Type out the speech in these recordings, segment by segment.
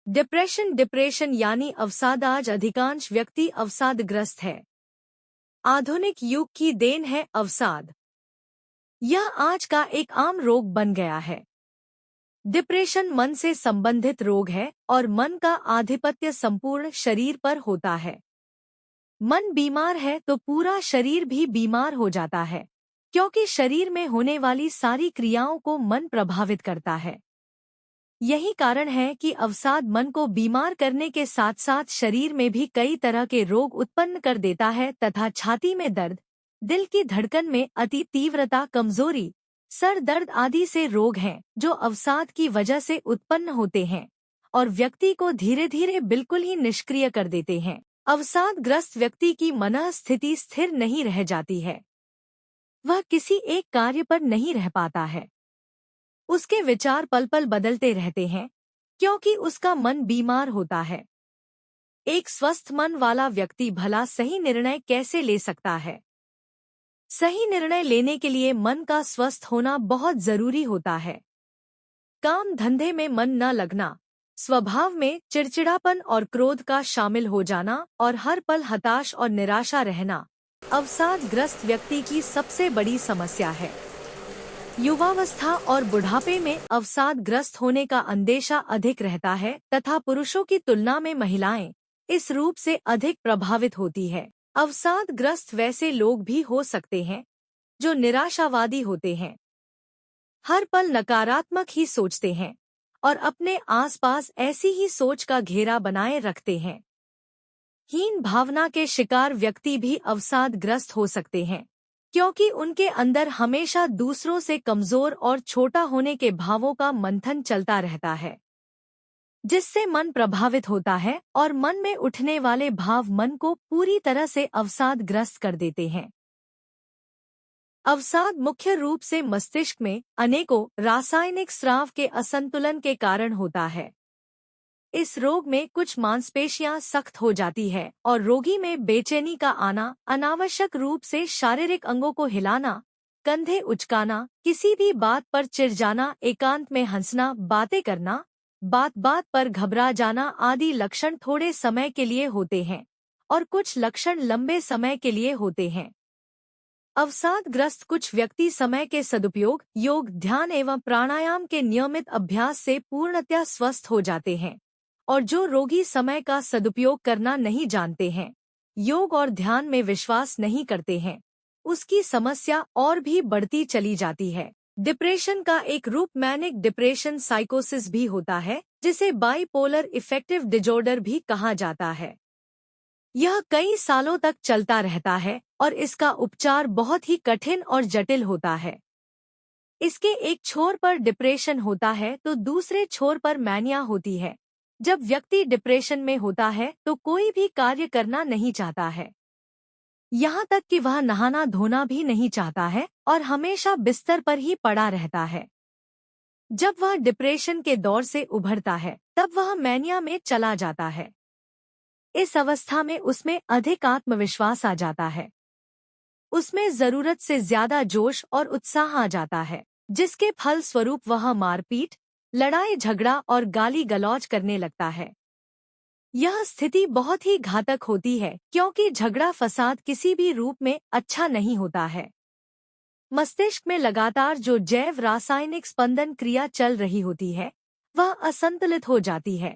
Depression यानी अवसाद। आज अधिकांश व्यक्ति अवसादग्रस्त है। आधुनिक युग की देन है अवसाद। यह आज का एक आम रोग बन गया है। डिप्रेशन मन से संबंधित रोग है और मन का आधिपत्य संपूर्ण शरीर पर होता है। मन बीमार है तो पूरा शरीर भी बीमार हो जाता है, क्योंकि शरीर में होने वाली सारी क्रियाओं को मन प्रभावित करता है। यही कारण है कि अवसाद मन को बीमार करने के साथ साथ शरीर में भी कई तरह के रोग उत्पन्न कर देता है तथा छाती में दर्द, दिल की धड़कन में अति तीव्रता, कमजोरी, सर दर्द आदि से रोग हैं जो अवसाद की वजह से उत्पन्न होते हैं और व्यक्ति को धीरे धीरे बिल्कुल ही निष्क्रिय कर देते हैं। अवसादग्रस्त व्यक्ति की मनः स्थिति स्थिर नहीं रह जाती है। वह किसी एक कार्य पर नहीं रह पाता है। उसके विचार पल पल बदलते रहते हैं, क्योंकि उसका मन बीमार होता है। एक स्वस्थ मन वाला व्यक्ति भला सही निर्णय कैसे ले सकता है? सही निर्णय लेने के लिए मन का स्वस्थ होना बहुत जरूरी होता है। काम धंधे में मन न लगना, स्वभाव में चिड़चिड़ापन और क्रोध का शामिल हो जाना और हर पल हताश और निराशा रहना अवसादग्रस्त व्यक्ति की सबसे बड़ी समस्या है। युवावस्था और बुढ़ापे में अवसादग्रस्त होने का अंदेशा अधिक रहता है तथा पुरुषों की तुलना में महिलाएं इस रूप से अधिक प्रभावित होती है। अवसादग्रस्त वैसे लोग भी हो सकते हैं जो निराशावादी होते हैं, हर पल नकारात्मक ही सोचते हैं और अपने आसपास ऐसी ही सोच का घेरा बनाए रखते हैं। हीन भावना के शिकार व्यक्ति भी अवसादग्रस्त हो सकते हैं, क्योंकि उनके अंदर हमेशा दूसरों से कमजोर और छोटा होने के भावों का मंथन चलता रहता है, जिससे मन प्रभावित होता है और मन में उठने वाले भाव मन को पूरी तरह से अवसादग्रस्त कर देते हैं। अवसाद मुख्य रूप से मस्तिष्क में अनेकों रासायनिक स्राव के असंतुलन के कारण होता है। इस रोग में कुछ मांसपेशियां सख्त हो जाती है और रोगी में बेचैनी का आना, अनावश्यक रूप से शारीरिक अंगों को हिलाना, कंधे उचकाना, किसी भी बात पर चिढ़ जाना, एकांत में हंसना, बातें करना, बात बात पर घबरा जाना आदि लक्षण थोड़े समय के लिए होते हैं और कुछ लक्षण लंबे समय के लिए होते हैं। अवसादग्रस्त कुछ व्यक्ति समय के सदुपयोग, योग, ध्यान एवं प्राणायाम के नियमित अभ्यास से पूर्णतः स्वस्थ हो जाते हैं और जो रोगी समय का सदुपयोग करना नहीं जानते हैं, योग और ध्यान में विश्वास नहीं करते हैं, उसकी समस्या और भी बढ़ती चली जाती है। डिप्रेशन का एक रूप मैनिक डिप्रेशन साइकोसिस भी होता है, जिसे बाइपोलर इफेक्टिव डिसऑर्डर भी कहा जाता है। यह कई सालों तक चलता रहता है और इसका उपचार बहुत ही कठिन और जटिल होता है। इसके एक छोर पर डिप्रेशन होता है तो दूसरे छोर पर मैनिया होती है। जब व्यक्ति डिप्रेशन में होता है तो कोई भी कार्य करना नहीं चाहता है, यहाँ तक कि वह नहाना धोना भी नहीं चाहता है और हमेशा बिस्तर पर ही पड़ा रहता है। जब वह डिप्रेशन के दौर से उभरता है तब वह मैनिया में चला जाता है। इस अवस्था में उसमें अधिक आत्मविश्वास आ जाता है, उसमें जरूरत से ज्यादा जोश और उत्साह आ जाता है, जिसके फल स्वरूप वह मारपीट, लड़ाई झगड़ा और गाली गलौज करने लगता है। यह स्थिति बहुत ही घातक होती है, क्योंकि झगड़ा फसाद किसी भी रूप में अच्छा नहीं होता है। मस्तिष्क में लगातार जो जैव रासायनिक स्पंदन क्रिया चल रही होती है वह असंतुलित हो जाती है।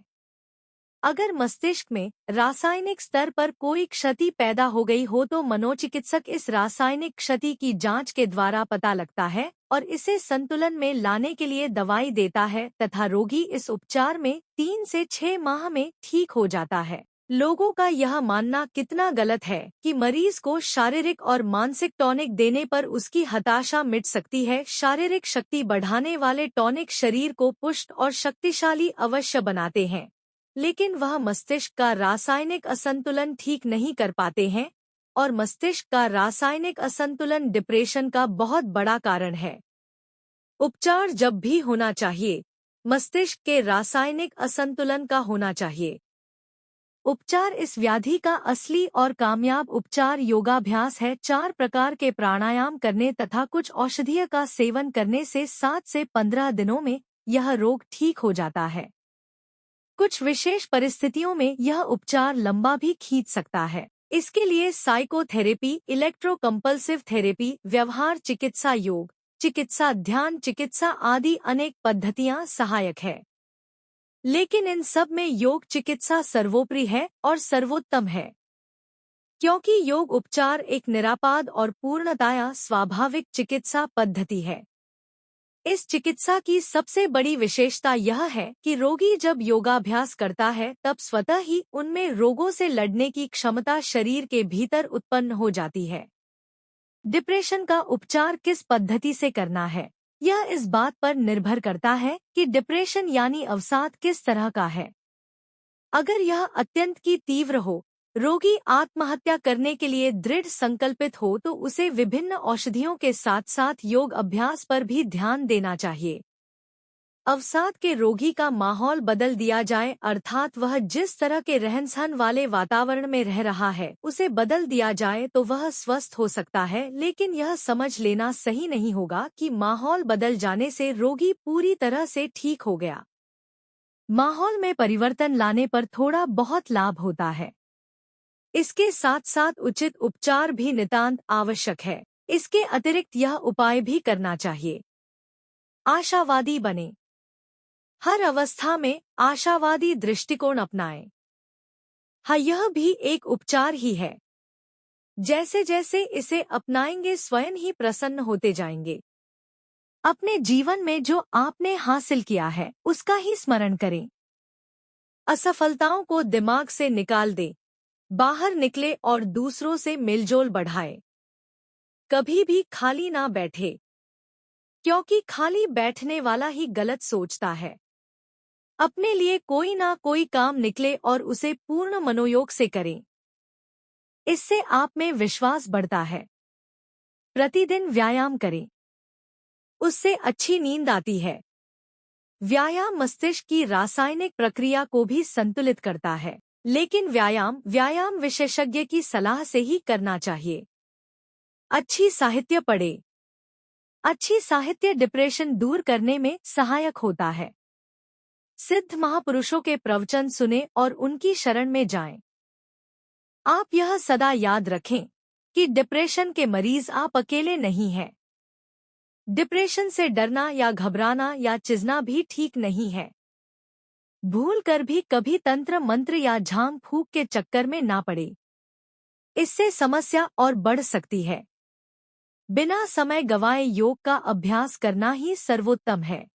अगर मस्तिष्क में रासायनिक स्तर पर कोई क्षति पैदा हो गई हो तो मनोचिकित्सक इस रासायनिक क्षति की जांच के द्वारा पता लगता है और इसे संतुलन में लाने के लिए दवाई देता है तथा रोगी इस उपचार में 3 से 6 माह में ठीक हो जाता है। लोगों का यह मानना कितना गलत है कि मरीज को शारीरिक और मानसिक टॉनिक देने पर उसकी हताशा मिट सकती है। शारीरिक शक्ति बढ़ाने वाले टॉनिक शरीर को पुष्ट और शक्तिशाली अवश्य बनाते हैं, लेकिन वह मस्तिष्क का रासायनिक असंतुलन ठीक नहीं कर पाते हैं और मस्तिष्क का रासायनिक असंतुलन डिप्रेशन का बहुत बड़ा कारण है। उपचार जब भी होना चाहिए, मस्तिष्क के रासायनिक असंतुलन का होना चाहिए। उपचार इस व्याधि का असली और कामयाब उपचार योगाभ्यास है। 4 प्रकार के प्राणायाम करने तथा कुछ औषधीय का सेवन करने से 7 से 15 दिनों में यह रोग ठीक हो जाता है। कुछ विशेष परिस्थितियों में यह उपचार लंबा भी खींच सकता है। इसके लिए साइकोथेरेपी, इलेक्ट्रोकंपल्सिव थेरेपी, व्यवहार चिकित्सा, योग चिकित्सा, ध्यान चिकित्सा आदि अनेक पद्धतियां सहायक है। लेकिन इन सब में योग चिकित्सा सर्वोपरि है और सर्वोत्तम है, क्योंकि योग उपचार एक निरापद और पूर्णतया स्वाभाविक चिकित्सा पद्धति है। इस चिकित्सा की सबसे बड़ी विशेषता यह है कि रोगी जब योगाभ्यास करता है तब स्वतः ही उनमें रोगों से लड़ने की क्षमता शरीर के भीतर उत्पन्न हो जाती है। डिप्रेशन का उपचार किस पद्धति से करना है, यह इस बात पर निर्भर करता है कि डिप्रेशन यानी अवसाद किस तरह का है। अगर यह अत्यंत की तीव्र हो, रोगी आत्महत्या करने के लिए दृढ़ संकल्पित हो, तो उसे विभिन्न औषधियों के साथ साथ योग अभ्यास पर भी ध्यान देना चाहिए। अवसाद के रोगी का माहौल बदल दिया जाए, अर्थात वह जिस तरह के रहन-सहन वाले वातावरण में रह रहा है उसे बदल दिया जाए तो वह स्वस्थ हो सकता है। लेकिन यह समझ लेना सही नहीं होगा कि माहौल बदल जाने से रोगी पूरी तरह से ठीक हो गया। माहौल में परिवर्तन लाने पर थोड़ा बहुत लाभ होता है। इसके साथ साथ उचित उपचार भी नितांत आवश्यक है। इसके अतिरिक्त यह उपाय भी करना चाहिए। आशावादी बने। हर अवस्था में आशावादी दृष्टिकोण अपनाएं। हाँ, यह भी एक उपचार ही है। जैसे जैसे इसे अपनाएंगे स्वयं ही प्रसन्न होते जाएंगे। अपने जीवन में जो आपने हासिल किया है उसका ही स्मरण करें। असफलताओं को दिमाग से निकाल दें, बाहर निकले और दूसरों से मेलजोल बढ़ाए। कभी भी खाली ना बैठे, क्योंकि खाली बैठने वाला ही गलत सोचता है। अपने लिए कोई ना कोई काम निकले और उसे पूर्ण मनोयोग से करें। इससे आप में विश्वास बढ़ता है। प्रतिदिन व्यायाम करें, उससे अच्छी नींद आती है। व्यायाम मस्तिष्क की रासायनिक प्रक्रिया को भी संतुलित करता है, लेकिन व्यायाम विशेषज्ञ की सलाह से ही करना चाहिए। अच्छी साहित्य पढ़ें। अच्छी साहित्य डिप्रेशन दूर करने में सहायक होता है। सिद्ध महापुरुषों के प्रवचन सुने और उनकी शरण में जाएं। आप यह सदा याद रखें कि डिप्रेशन के मरीज आप अकेले नहीं हैं। डिप्रेशन से डरना या घबराना या चिढ़ना भी ठीक नहीं है। भूल कर भी कभी तंत्र मंत्र या झांग फूंक के चक्कर में ना पड़े, इससे समस्या और बढ़ सकती है। बिना समय गंवाए योग का अभ्यास करना ही सर्वोत्तम है।